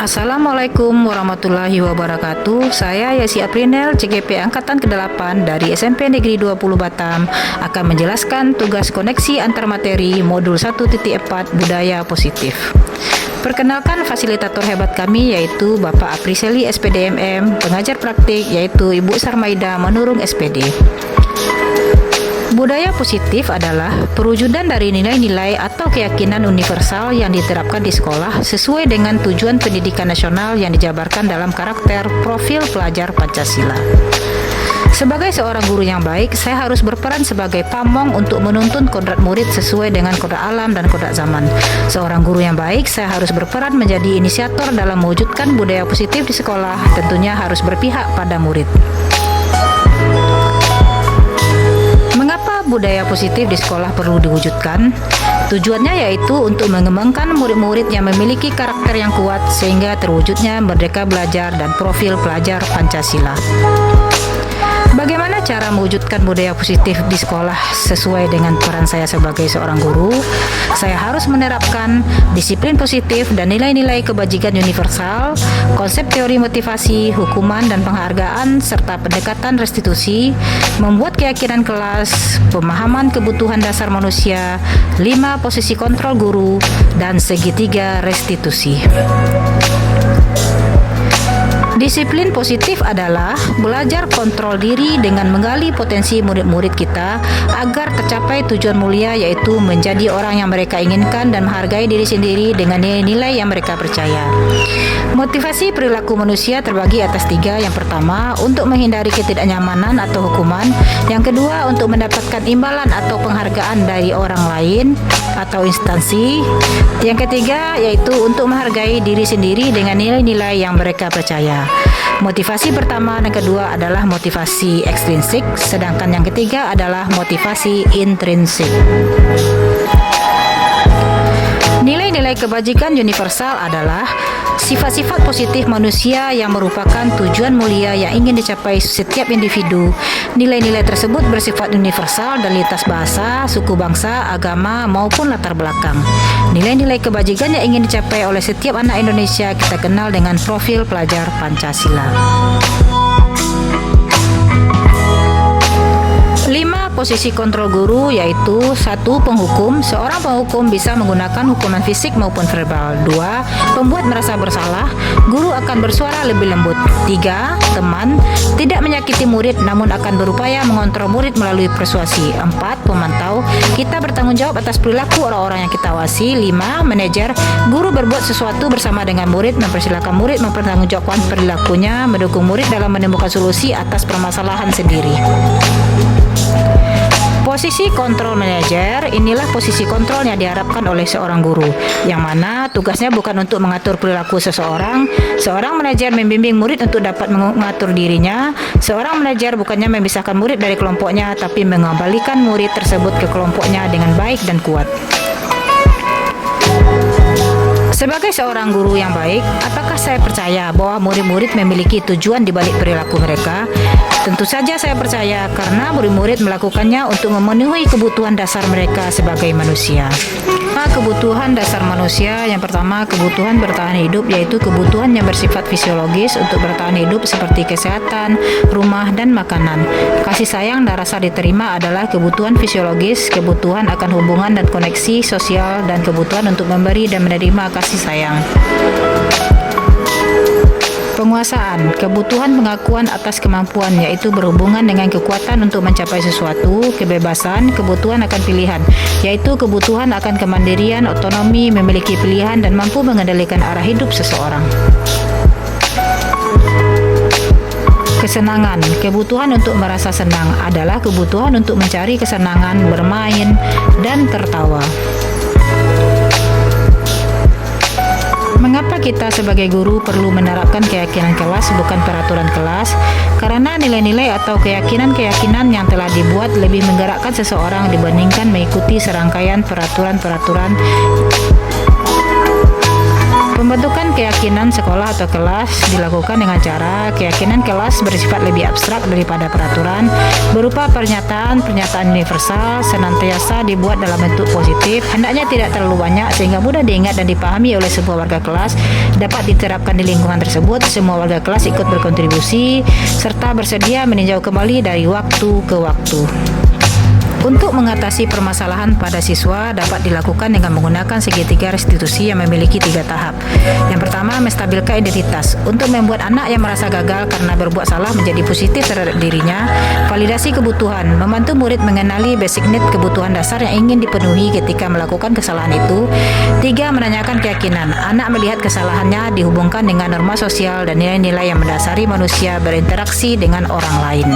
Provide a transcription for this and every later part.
Assalamualaikum warahmatullahi wabarakatuh. Saya Yasi Aprinel, CGP Angkatan ke-8 dari SMP Negeri 20 Batam akan menjelaskan tugas koneksi antar materi modul 1.4 Budaya Positif. Perkenalkan fasilitator hebat kami yaitu Bapak Apriseli SPDMM, pengajar praktik yaitu Ibu Sarmaida Manurung SPD. Budaya positif adalah perwujudan dari nilai-nilai atau keyakinan universal yang diterapkan di sekolah sesuai dengan tujuan pendidikan nasional yang dijabarkan dalam karakter profil pelajar Pancasila. Sebagai seorang guru yang baik, saya harus berperan sebagai pamong untuk menuntun kodrat murid sesuai dengan kodrat alam dan kodrat zaman. Seorang guru yang baik, saya harus berperan menjadi inisiator dalam mewujudkan budaya positif di sekolah, tentunya harus berpihak pada murid. Mengapa budaya positif di sekolah perlu diwujudkan? Tujuannya yaitu untuk mengembangkan murid-murid yang memiliki karakter yang kuat sehingga terwujudnya merdeka belajar dan profil pelajar Pancasila. Bagaimana cara mewujudkan budaya positif di sekolah sesuai dengan peran saya sebagai seorang guru? Saya harus menerapkan disiplin positif dan nilai-nilai kebajikan universal, konsep teori motivasi, hukuman dan penghargaan, serta pendekatan restitusi, membuat keyakinan kelas, pemahaman kebutuhan dasar manusia, 5 posisi kontrol guru, dan segitiga restitusi. Disiplin positif adalah belajar kontrol diri dengan menggali potensi murid-murid kita agar tercapai tujuan mulia yaitu menjadi orang yang mereka inginkan dan menghargai diri sendiri dengan nilai-nilai yang mereka percaya. Motivasi perilaku manusia terbagi atas 3. Yang pertama, untuk menghindari ketidaknyamanan atau hukuman. Yang kedua, untuk mendapatkan imbalan atau penghargaan dari orang lain atau instansi. Yang ketiga, yaitu untuk menghargai diri sendiri dengan nilai-nilai yang mereka percaya. Motivasi pertama dan kedua adalah motivasi ekstrinsik, sedangkan yang ketiga adalah motivasi intrinsik. Nilai-nilai kebajikan universal adalah sifat-sifat positif manusia yang merupakan tujuan mulia yang ingin dicapai setiap individu. Nilai-nilai tersebut bersifat universal dan lintas bahasa, suku bangsa, agama, maupun latar belakang. Nilai-nilai kebajikan yang ingin dicapai oleh setiap anak Indonesia kita kenal dengan profil pelajar Pancasila. 5 posisi kontrol guru yaitu 1. Penghukum. Seorang penghukum bisa menggunakan hukuman fisik maupun verbal. 2. Pembuat merasa bersalah. Guru akan bersuara lebih lembut. 3. Teman. Tidak menyakiti murid namun akan berupaya mengontrol murid melalui persuasi. 4. Pemantau. Kita bertanggung jawab atas perilaku orang-orang yang kita awasi. 5. Manajer. Guru berbuat sesuatu bersama dengan murid, mempersilakan murid mempertanggungjawabkan perilakunya, mendukung murid dalam menemukan solusi atas permasalahan sendiri. Posisi kontrol manajer, inilah posisi kontrol yang diharapkan oleh seorang guru, yang mana tugasnya bukan untuk mengatur perilaku seseorang. Seorang manajer membimbing murid untuk dapat mengatur dirinya. Seorang manajer bukannya memisahkan murid dari kelompoknya, tapi mengembalikan murid tersebut ke kelompoknya dengan baik dan kuat. Sebagai seorang guru yang baik, apakah saya percaya bahwa murid-murid memiliki tujuan di balik perilaku mereka? Tentu saja saya percaya karena murid-murid melakukannya untuk memenuhi kebutuhan dasar mereka sebagai manusia. Kebutuhan dasar manusia, yang pertama kebutuhan bertahan hidup, yaitu kebutuhan yang bersifat fisiologis untuk bertahan hidup seperti kesehatan, rumah, dan makanan. Kasih sayang dan rasa diterima adalah kebutuhan fisiologis, kebutuhan akan hubungan dan koneksi sosial, dan kebutuhan untuk memberi dan menerima kasih sayang. Penguasaan, kebutuhan pengakuan atas kemampuan yaitu berhubungan dengan kekuatan untuk mencapai sesuatu. Kebebasan, kebutuhan akan pilihan yaitu kebutuhan akan kemandirian, otonomi, memiliki pilihan dan mampu mengendalikan arah hidup seseorang. Kesenangan, kebutuhan untuk merasa senang adalah kebutuhan untuk mencari kesenangan, bermain, dan tertawa. Mengapa kita sebagai guru perlu menerapkan keyakinan kelas bukan peraturan kelas? Karena nilai-nilai atau keyakinan-keyakinan yang telah dibuat lebih menggerakkan seseorang dibandingkan mengikuti serangkaian peraturan-peraturan Pembentukan keyakinan sekolah atau kelas dilakukan dengan cara keyakinan kelas bersifat lebih abstrak daripada peraturan, berupa pernyataan universal, senantiasa dibuat dalam bentuk positif, hendaknya tidak terlalu banyak sehingga mudah diingat dan dipahami oleh semua warga kelas, dapat diterapkan di lingkungan tersebut, semua warga kelas ikut berkontribusi, serta bersedia meninjau kembali dari waktu ke waktu. Untuk mengatasi permasalahan pada siswa dapat dilakukan dengan menggunakan segitiga restitusi yang memiliki 3 tahap. Yang pertama, menstabilkan identitas. Untuk membuat anak yang merasa gagal karena berbuat salah menjadi positif terhadap dirinya, validasi kebutuhan, membantu murid mengenali basic need kebutuhan dasar yang ingin dipenuhi ketika melakukan kesalahan itu. 3. Menanyakan keyakinan. Anak melihat kesalahannya dihubungkan dengan norma sosial dan nilai-nilai yang mendasari manusia berinteraksi dengan orang lain.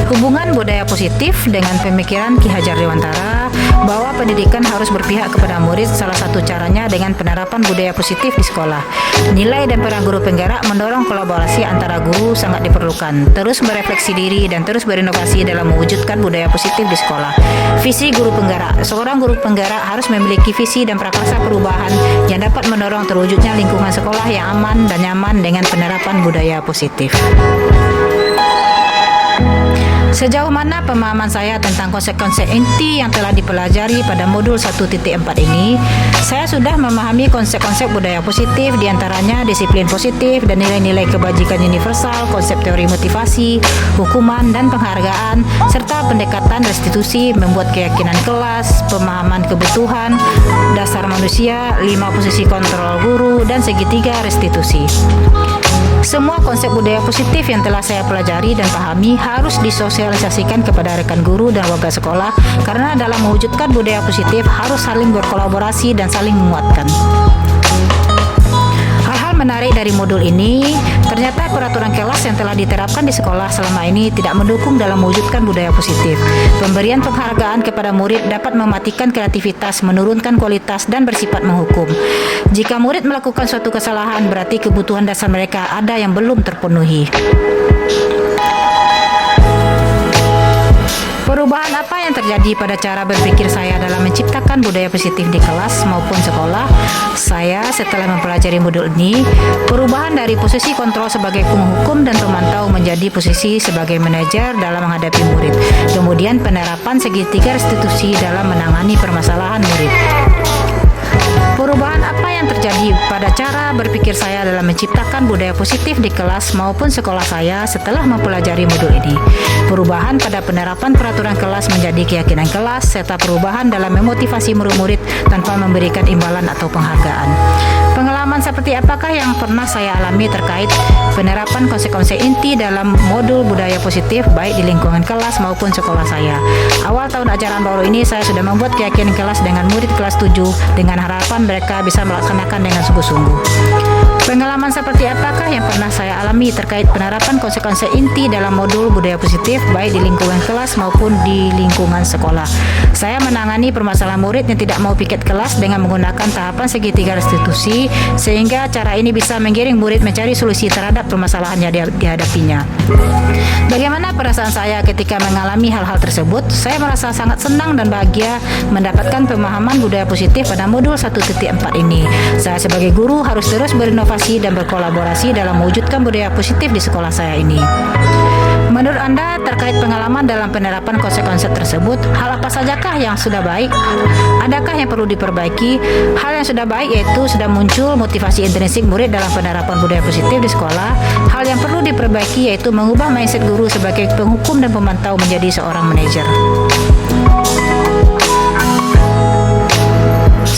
Hubungan budaya positif dengan pemikiran Ki Hajar Dewantara bahwa pendidikan harus berpihak kepada murid, salah satu caranya dengan penerapan budaya positif di sekolah. Nilai dan peran guru penggerak mendorong kolaborasi antara guru sangat diperlukan. Terus merefleksi diri dan terus berinovasi dalam mewujudkan budaya positif di sekolah. Visi guru penggerak. Seorang guru penggerak harus memiliki visi dan prakarsa perubahan yang dapat mendorong terwujudnya lingkungan sekolah yang aman dan nyaman dengan penerapan budaya positif. Sejauh mana pemahaman saya tentang konsep-konsep inti yang telah dipelajari pada modul 1.4 ini, saya sudah memahami konsep-konsep budaya positif, diantaranya disiplin positif dan nilai-nilai kebajikan universal, konsep teori motivasi, hukuman dan penghargaan, serta pendekatan restitusi, membuat keyakinan kelas, pemahaman kebutuhan dasar manusia, 5 posisi kontrol guru, dan segitiga restitusi. Semua konsep budaya positif yang telah saya pelajari dan pahami harus disosialisasikan kepada rekan guru dan warga sekolah, karena dalam mewujudkan budaya positif harus saling berkolaborasi dan saling menguatkan. Hal-hal menarik dari modul ini, ternyata peraturan kelas yang telah diterapkan di sekolah selama ini tidak mendukung dalam mewujudkan budaya positif. Pemberian penghargaan kepada murid dapat mematikan kreativitas, menurunkan kualitas, dan bersifat menghukum. Jika murid melakukan suatu kesalahan, berarti kebutuhan dasar mereka ada yang belum terpenuhi. Perubahan apa yang terjadi pada cara berpikir saya dalam menciptakan budaya positif di kelas maupun sekolah? Saya setelah mempelajari modul ini, perubahan dari posisi kontrol sebagai penghukum dan pemantau menjadi posisi sebagai manajer dalam menghadapi murid. Kemudian penerapan segitiga restitusi dalam menangani permasalahan murid. Perubahan apa yang terjadi pada cara berpikir saya dalam menciptakan budaya positif di kelas maupun sekolah saya setelah mempelajari modul ini? Perubahan pada penerapan peraturan kelas menjadi keyakinan kelas, serta perubahan dalam memotivasi murid-murid tanpa memberikan imbalan atau penghargaan. Pengalaman seperti apakah yang pernah saya alami terkait penerapan konsep-konsep inti dalam modul budaya positif baik di lingkungan kelas maupun sekolah saya? Awal tahun ajaran baru ini saya sudah membuat keyakinan kelas dengan murid kelas 7 dengan harapan mereka bisa melaksanakan dengan sungguh-sungguh. Pengalaman seperti apakah yang pernah saya alami terkait penerapan konsep-konsep inti dalam modul budaya positif baik di lingkungan kelas maupun di lingkungan sekolah? Saya menangani permasalahan murid yang tidak mau piket kelas dengan menggunakan tahapan segitiga restitusi, sehingga cara ini bisa menggiring murid mencari solusi terhadap permasalahan yang dihadapinya. Bagaimana perasaan saya ketika mengalami hal-hal tersebut? Saya merasa sangat senang dan bahagia mendapatkan pemahaman budaya positif pada modul 1.4 ini. Saya sebagai guru harus terus berinovasi dan berkolaborasi dalam mewujudkan budaya positif di sekolah saya ini. Menurut Anda, terkait pengalaman dalam penerapan konsep-konsep tersebut, hal apa sajakah yang sudah baik? Adakah yang perlu diperbaiki? Hal yang sudah baik yaitu sudah muncul motivasi intrinsik murid dalam penerapan budaya positif di sekolah. Hal yang perlu diperbaiki yaitu mengubah mindset guru sebagai penghukum dan pemantau menjadi seorang manajer.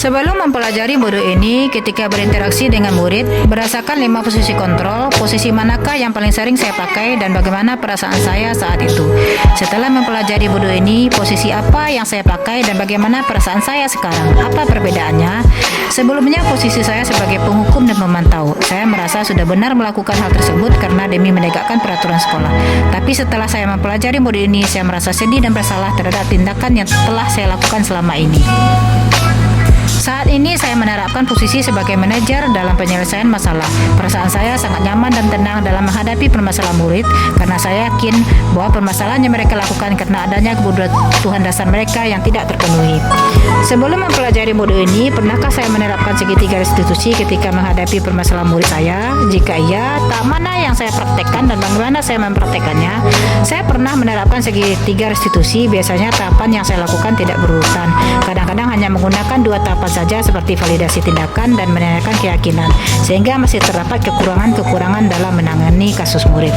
Sebelum mempelajari modul ini, ketika berinteraksi dengan murid, berdasarkan 5 posisi kontrol, posisi manakah yang paling sering saya pakai dan bagaimana perasaan saya saat itu? Setelah mempelajari modul ini, posisi apa yang saya pakai dan bagaimana perasaan saya sekarang? Apa perbedaannya? Sebelumnya, posisi saya sebagai penghukum dan pemantau. Saya merasa sudah benar melakukan hal tersebut karena demi menegakkan peraturan sekolah. Tapi setelah saya mempelajari modul ini, saya merasa sedih dan bersalah terhadap tindakan yang telah saya lakukan selama ini. Saat ini ini saya menerapkan posisi sebagai manajer dalam penyelesaian masalah. Perasaan saya sangat nyaman dan tenang dalam menghadapi permasalahan murid karena saya yakin bahwa permasalahan yang mereka lakukan karena adanya kebutuhan dasar mereka yang tidak terpenuhi. Sebelum mempelajari modul ini, pernahkah saya menerapkan segitiga restitusi ketika menghadapi permasalahan murid saya? Jika iya, tahap mana yang saya praktekkan dan bagaimana saya mempraktekannya? Saya pernah menerapkan segitiga restitusi. Biasanya tahapan yang saya lakukan tidak berurutan. Kadang-kadang hanya menggunakan 2 tahapan saja seperti validasi tindakan dan menanyakan keyakinan, sehingga masih terdapat kekurangan-kekurangan dalam menangani kasus murid.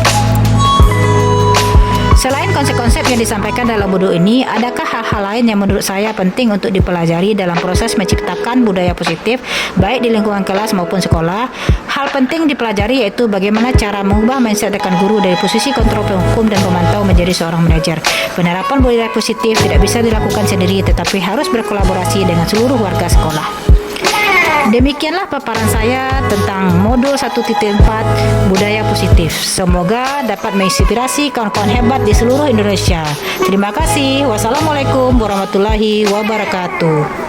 Selain konsep-konsep yang disampaikan dalam modul ini, adakah hal-hal lain yang menurut saya penting untuk dipelajari dalam proses menciptakan budaya positif, baik di lingkungan kelas maupun sekolah? Hal penting dipelajari yaitu bagaimana cara mengubah mindset rekan guru dari posisi kontrol penghukum dan pemantau menjadi seorang manajer. Penerapan budaya positif tidak bisa dilakukan sendiri, tetapi harus berkolaborasi dengan seluruh warga sekolah. Demikianlah paparan saya tentang modul 1.4 budaya positif. Semoga dapat menginspirasi kawan-kawan hebat di seluruh Indonesia. Terima kasih. Wassalamualaikum warahmatullahi wabarakatuh.